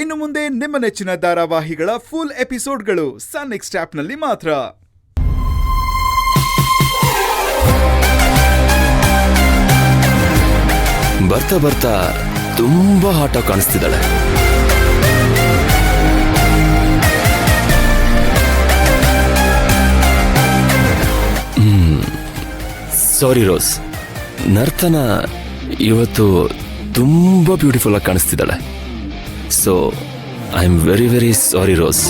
ಇನ್ನು ಮುಂದೆ ನಿಮ್ಮ ನೆಚ್ಚಿನ ಧಾರಾವಾಹಿಗಳ ಫುಲ್ ಎಪಿಸೋಡ್ಗಳು ಸನ್ ನೆಕ್ಸ್ಟ್ ಆಪ್ನಲ್ಲಿ ಮಾತ್ರ. ಬರ್ತಾ ಬರ್ತಾ ತುಂಬಾ ಆಟ ಕಾಣಿಸ್ತಿದ್ದಾಳೆ. ಸಾರಿ ರೋಸ್, ನರ್ತನ ಇವತ್ತು ತುಂಬಾ ಬ್ಯೂಟಿಫುಲ್ ಆಗಿ ಕಾಣಿಸ್ತಿದ್ದಾಳೆ. So I am very very sorry Rose.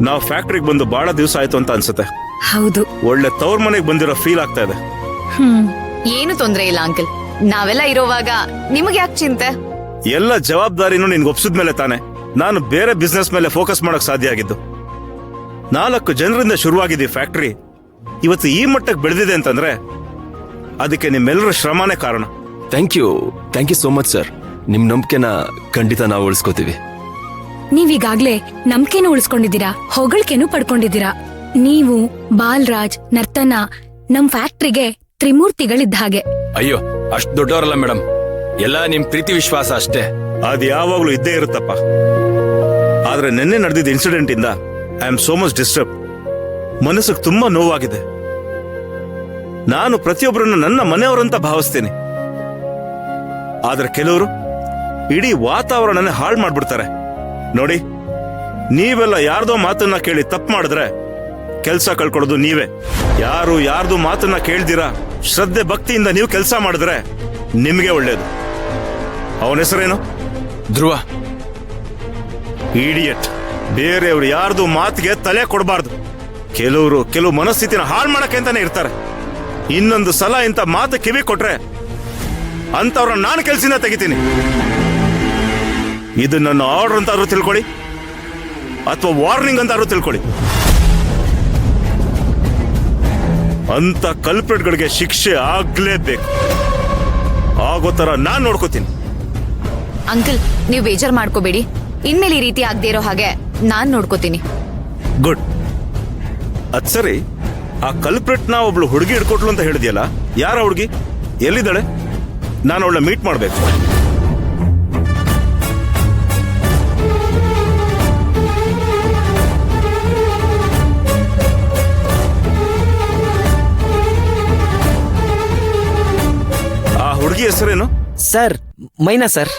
ನಾವು ಫ್ಯಾಕ್ಟ್ರಿಗೆ ಬಂದು ಬಹಳ ದಿವಸ ಆಯ್ತು ಅಂತ ಅನ್ಸುತ್ತೆ. ಹೌದು, ಒಳ್ಳೆ ತವ್ರ ಮನೆಗೆ ಬಂದಿರೋ ಫೀಲ್ ಆಗ್ತಾ ಇದೆ. ಏನು ತೊಂದ್ರೆ ಇಲ್ಲ ಅಂಕಲ್, ನಾವೆಲ್ಲ ಇರೋವಾಗ ನಿಮಗೆ ಯಾಕೆ ಚಿಂತೆ? ಎಲ್ಲ ಜವಾಬ್ದಾರಿನೂ ನಿನ್ಗೆ ಒಪ್ಸಿದ್ಮೇಲೆ ತಾನೆ ನಾನು ಬೇರೆ ಬಿಸ್ನೆಸ್ ಮೇಲೆ ಫೋಕಸ್ ಮಾಡಕ್ ಸಾಧ್ಯ ಆಗಿದ್ದು. 4 ಜನರಿಂದ ಶುರುವಾಗಿದ್ದೀವಿ ಫ್ಯಾಕ್ಟ್ರಿ, ಇವತ್ತು ಈ ಮಟ್ಟಕ್ಕೆ ಬೆಳೆದಿದೆ ಅಂತಂದ್ರೆ ಅದಕ್ಕೆ ನಿಮ್ಮೆಲ್ಲರ ಶ್ರಮನೇ ಕಾರಣ. Thank you so much sir. ನಿಮ್ ನಂಬಿಕೆನ ಖಂಡಿತ ನಾವು ಉಳಿಸ್ಕೋತೀವಿ. ನೀವೀಗಾಗ್ಲೇ ನಂಬಿಕೆನೂ ಉಳಿಸ್ಕೊಂಡಿದ್ದೀರಾ, ಹೊಗಳಿಕೆನೂ ಪಡ್ಕೊಂಡಿದ್ದೀರಾ. ನೀವು, ಬಾಲರಾಜ್, ನರ್ತನ ನಮ್ ಫ್ಯಾಕ್ಟ್ರಿಗೆ ತ್ರಿಮೂರ್ತಿಗಳಿದ್ದ ಹಾಗೆ. ಅಯ್ಯೋ, ಅಷ್ಟ್ ದೊಡ್ಡವರಲ್ಲ ಮೇಡಮ್, ಎಲ್ಲ ನಿಮ್ ಪ್ರೀತಿ ವಿಶ್ವಾಸ ಅಷ್ಟೇ. ಅದು ಯಾವಾಗ್ಲೂ ಇದ್ದೇ ಇರುತ್ತಪ್ಪ. ಆದ್ರೆ ನಿನ್ನೆ ನಡೆದಿದ್ದ ಇನ್ಸಿಡೆಂಟ್ ಇಂದ I am so much disturb. ಮನಸ್ಸಿಗೆ ತುಂಬಾ ನೋವಾಗಿದೆ. ನಾನು ಪ್ರತಿಯೊಬ್ಬರನ್ನು ನನ್ನ ಮನೆಯವರಂತ ಭಾವಿಸ್ತೀನಿ, ಆದ್ರೆ ಕೆಲವರು ಇಡೀ ವಾತಾವರಣನೇ ಹಾಳು ಮಾಡ್ಬಿಡ್ತಾರೆ. ನೋಡಿ, ನೀವೆಲ್ಲ ಯಾರ್ದೋ ಮಾತನ್ನ ಕೇಳಿ ತಪ್ಪು ಮಾಡಿದ್ರೆ ಕೆಲಸ ಕಳ್ಕೊಳ್ಳೋದು ನೀವೇ. ಯಾರ್ದು ಮಾತನ್ನ ಕೇಳ್ದಿರಾ ಶ್ರದ್ಧೆ ಭಕ್ತಿಯಿಂದ ನೀವು ಕೆಲಸ ಮಾಡಿದ್ರೆ ನಿಮ್ಗೆ ಒಳ್ಳೇದು. ಅವನ ಹೆಸರೇನು? ಧ್ರುವ. ಇಡಿಯಟ್. ಬೇರೆಯವ್ರು ಯಾರ್ದು ಮಾತಿಗೆ ತಲೆ ಕೊಡಬಾರ್ದು. ಕೆಲವು ಮನಸ್ಥಿತಿನ ಹಾಳು ಮಾಡಕ್ಕೆ ಅಂತಾನೆ ಇರ್ತಾರೆ. ಇನ್ನೊಂದು ಸಲ ಇಂಥ ಮಾತು ಕಿವಿ ಕೊಟ್ರೆ ಅಂತವ್ರನ್ನ ನಾನು ಕೆಲಸದಿಂದ ತೆಗಿತೀನಿ. ಇದು ನನ್ನ ಆರ್ಡರ್ ಅಂತಾದ್ರೂ ತಿಳ್ಕೊಳ್ಳಿ, ಅಥವಾ ವಾರ್ನಿಂಗ್ ಅಂತಾದ್ರೂ ತಿಳ್ಕೊಳ್ಳಿ. ಅಂತ ಕಲ್ಪ್ರಿಟ್ಗಳಿಗೆ ಶಿಕ್ಷೆ ಆಗ್ಲೇಬೇಕು. ಆಗೋ ತರ ನಾನ್ ನೋಡ್ಕೋತೀನಿ. ಅಂಕಲ್, ನೀವು ಬೇಜಾರ್ ಮಾಡ್ಕೋಬೇಡಿ. ಇನ್ಮೇಲೆ ಈ ರೀತಿ ಆಗದೆ ಇರೋ ಹಾಗೆ ನಾನ್ ನೋಡ್ಕೋತೀನಿ. ಗುಡ್. ಅದ್ ಸರಿ, ಆ ಕಲ್ಪ್ರಿಟ್ನ ಒಬ್ಳು ಹುಡುಗಿ ಹಿಡ್ಕೊಟ್ಲು ಅಂತ ಹೇಳಿದ್ಯಲ್ಲ, ಯಾರ ಹುಡುಗಿ? ಎಲ್ಲಿದ್ದಾಳೆ? ನಾನು ಅವಳನ್ನ ಮೀಟ್ ಮಾಡ್ಬೇಕು. ಹುಡುಗಿ ಹೆಸರೇನು? ಸರ್, ಮೈನಾ ಸರ್.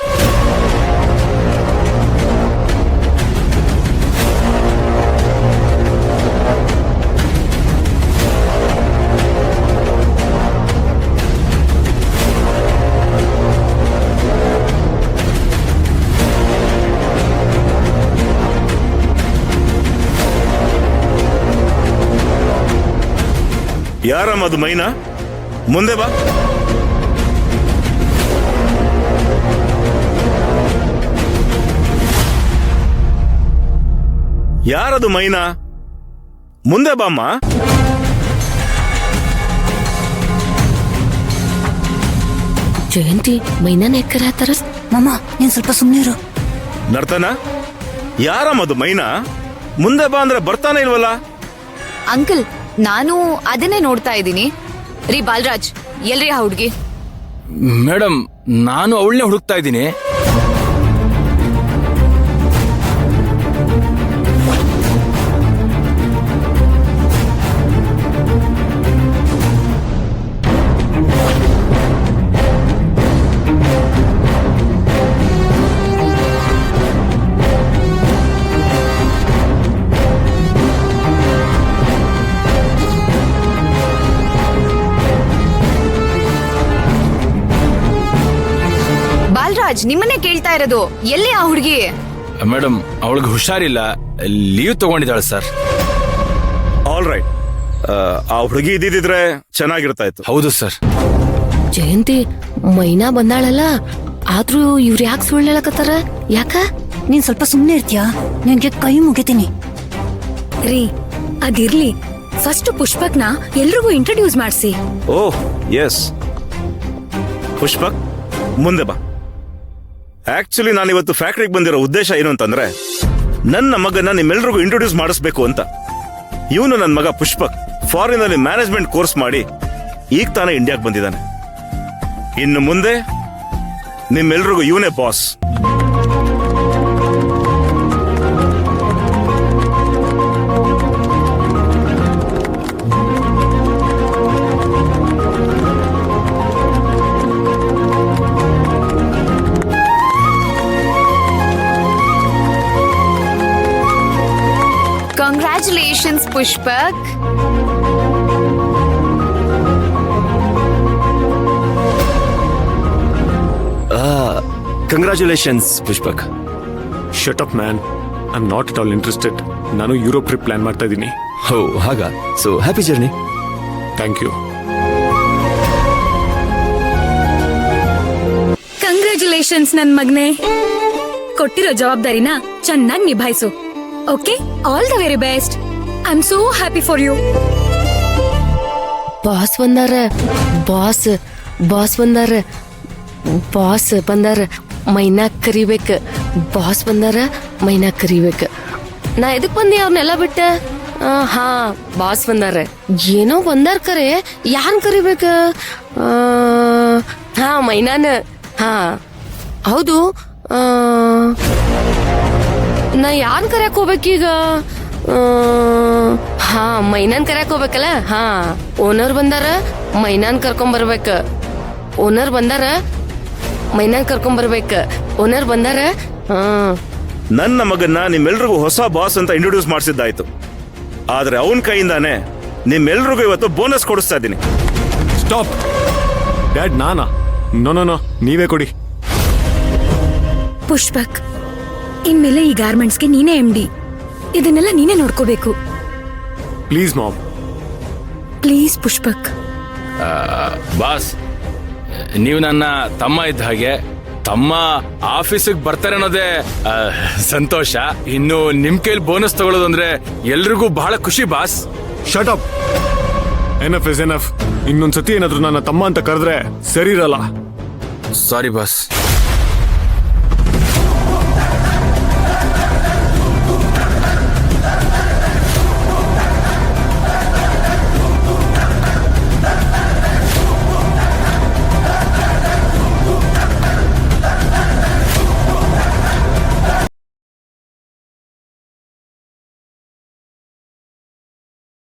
ಯಾರಮ್ಮ ಅದು ಮೈನಾ? ಮುಂದೆ ಬಾ. ಯಾರದು ಮೈನಾ? ಮುಂದೆ ಬಾಮ್ಮ. ಜಯಂತಿ, ಮೈನಾನ ಎಕ್ಕರಾತಾರ. ಮಾಮ, ನೀನ್ ಸ್ವಲ್ಪ ಸುಮ್ಮನಿರು. ನರ್ತನ, ಯಾರಮ್ಮದು ಮೈನಾ? ಮುಂದೆ ಬಾ ಅಂದ್ರೆ ಬರ್ತಾನೆ ಇಲ್ವಲ್ಲ? ಅಂಕಲ್, ನಾನು ಅದನ್ನೇ ನೋಡ್ತಾ ಇದ್ದೀನಿ. ರೀ ಬಾಲರಾಜ್, ಎಲ್ರಿ ಆ ಹುಡ್ಗಿ? ಮೇಡಮ್, ನಾನು ಅವಳನ್ನೇ ಹುಡುಕ್ತಾ ಇದ್ದೀನಿ. ಬಾಲರಾಜ್, ನಿಮ್ಮನ್ನೇ ಕೇಳ್ತಾ ಇರೋದು. ಎಲ್ಲಿ ಆ ಹುಡುಗಿ? ಮೇಡಮ್, ಅವಳಿಗೆ ಹುಷಾರಿಲ್ಲ, ಲೀವ್ ತಗೊಂಡಿದ್ದಾಳೆ ಸರ್. All right. ಆ ಹುಡುಗಿ ಇದ್ದಿದ್ರೆ ಚೆನ್ನಾಗಿರ್ತಾ ಇತ್ತು. ಹೌದು ಸರ್. ಜಯಂತಿ, ಮೈನಾ ಬಂದಾಳಲ್ಲ, ಆದ್ರೂ ಇವ್ರು ಯಾಕೆ ಸುಳ್ಳು ಹೇಳಕತ್ತಾರ? ಯಾಕ? ನೀನ್ ಸ್ವಲ್ಪ ಸುಮ್ನೆ ಇರ್ತೀಯಾ? ನಿನ್ಗೆ ಕೈ ಮುಗಿತೀನಿ. ರೀ ಅದಿರ್ಲಿ ಫಸ್ಟ್ ಪುಷ್ಪಕ್ನ ಎಲ್ರಿಗೂ ಇಂಟ್ರೊಡ್ಯೂಸ್ ಮಾಡಿಸಿ. ಓಹ್ ಎಸ್, ಪುಷ್ಪಕ್ ಮುಂದೆ ಬಾ. ಆಕ್ಚುಲಿ ನಾನು ಇವತ್ತು ಫ್ಯಾಕ್ಟ್ರಿಗೆ ಬಂದಿರೋ ಉದ್ದೇಶ ಏನು ಅಂತಂದ್ರೆ, ನನ್ನ ಮಗನ ನಿಮ್ಮೆಲ್ರಿಗೂ ಇಂಟ್ರೊಡ್ಯೂಸ್ ಮಾಡಿಸ್ಬೇಕು ಅಂತ. ಇವನು ನನ್ನ ಮಗ ಪುಷ್ಪಕ್ ಫಾರಿನ್ ಅಲ್ಲಿ ಮ್ಯಾನೇಜ್ಮೆಂಟ್ ಕೋರ್ಸ್ ಮಾಡಿ ಈಗ ತಾನೇ ಇಂಡಿಯಾಗೆ ಬಂದಿದ್ದಾನೆ. ಇನ್ನು ಮುಂದೆ ನಿಮ್ಮೆಲ್ರಿಗೂ ಇವನೇ boss. Congratulations, Pushpak. Congratulations Pushpak. Shut up man, I am not at all interested. ನಾನು ಯುರೋಪ್ ಟ್ರಿಪ್ ಪ್ಲಾನ್ ಮಾಡ್ತಾ ಇದ್ದೀನಿ. ಹೋ ಹಾಗ, so happy journey. Thank you. Congratulations ನನ್ ಮಗ್ನೆ. ಕೊಟ್ಟಿರೋ ಜವಾಬ್ದಾರಿನ ಚೆನ್ನಾಗಿ ನಿಭಾಯಿಸು. Okay, all the very best. I am so happy for you. Boss ಬಂದಾರ, ಬಾಸ್ ಬಾಸ್ ಬಂದಾರ, ಬಾಸ್ ಬಂದಾರ, ಮೈನಾ ಕರಿಬೇಕ. ಬಾಸ್ ಬಂದಾರ, ಮೈನಾ ಕರಿಬೇಕ. ನಾ ಎದಕ್ ಬಂದಿ ಅವ್ರನ್ನೆಲ್ಲ ಬಿಟ್ಟ? ಹಾ, ಬಾಸ್ ಬಂದಾರ. ಏನೋ ಬಂದಾರ ಕರೆ, ಯಾನ್ ಕರಿಬೇಕ? ಹಾ, ಮೈನಾನ. ಹಾ ಹೌದು, ನಾ ಯಾನ್ ಕರ್ಯಾಕ್ ಹೋಗ್ಬೇಕೀಗ? ಹಾ, ಮೈನಾನ್ ಕರ್ಯಾಕ್ ಹೋಗ್ಬೇಕಲ್ಲ. ಹಾ, ಓನರ್ ಬಂದಾರ, ಮೈನಾನ್ ಕರ್ಕೊಂಬರ್ಬೇಕ. ಓನರ್ ಬಂದಾರ, ಮೈನಾನ್ ಕರ್ಕೊಂಬರ್ಬೇಕ. ಓನರ್ ಬಂದಾರ. ಹಾ, ನನ್ನ ಮಗನ್ನ ನಿಮ್ಮೆಲ್ರಿಗೂ ಹೊಸ ಬಾಸ್ ಅಂತ ಇಂಟ್ರೊಡ್ಯೂಸ್ ಮಾಡಿಸಿದ್ದಾಯ್ತು. ಆದ್ರೆ ಅವನ ಕೈಯಿಂದಾನೆ ನಿಮ್ಮೆಲ್ರಿಗೂ ಇವತ್ತು ಬೋನಸ್ ಕೊಡಿಸ್ತಾ ಇದ್ದೀನಿ. Stop dad. ನಾನಾ? ನೋ ನೋ ನೋ, ನೀವೇ ಕೊಡಿ. ಪುಷ್ಪಕ್, ಇನ್ಮೇಲೆ ಈ ಗಾರ್ಮೆಂಟ್ಸ್ಗೆ ನೀನೇ MD. ಇದನ್ನೆಲ್ಲ ನೀನೇ ನೋಡ್ಕೋಬೇಕು. Please ma'am. Please Pushpak. Boss, ನೀವು ನನ್ನ ತಮ್ಮ ಇದ್ದ ಹಾಗೆ. ತಮ್ಮ ಆಫೀಸಿಗೆ ಬರ್ತಾರೆ ಅನ್ನೋದೇ ಸಂತೋಷ. ಇನ್ನು ನಿಮ್ ಕೈಲಿ ಬೋನಸ್ ತಗೊಳ್ಳೋದು ಅಂದ್ರೆ ಎಲ್ರಿಗೂ ಬಹಳ ಖುಷಿ boss. Shut up. Enough is enough. ಇನ್ನೊಂದ್ಸತಿ ಏನಾದ್ರು ನನ್ನ ತಮ್ಮ ಅಂತ ಕರೆದ್ರೆ ಸರಿ ಇರಲ್ಲ. Sorry boss.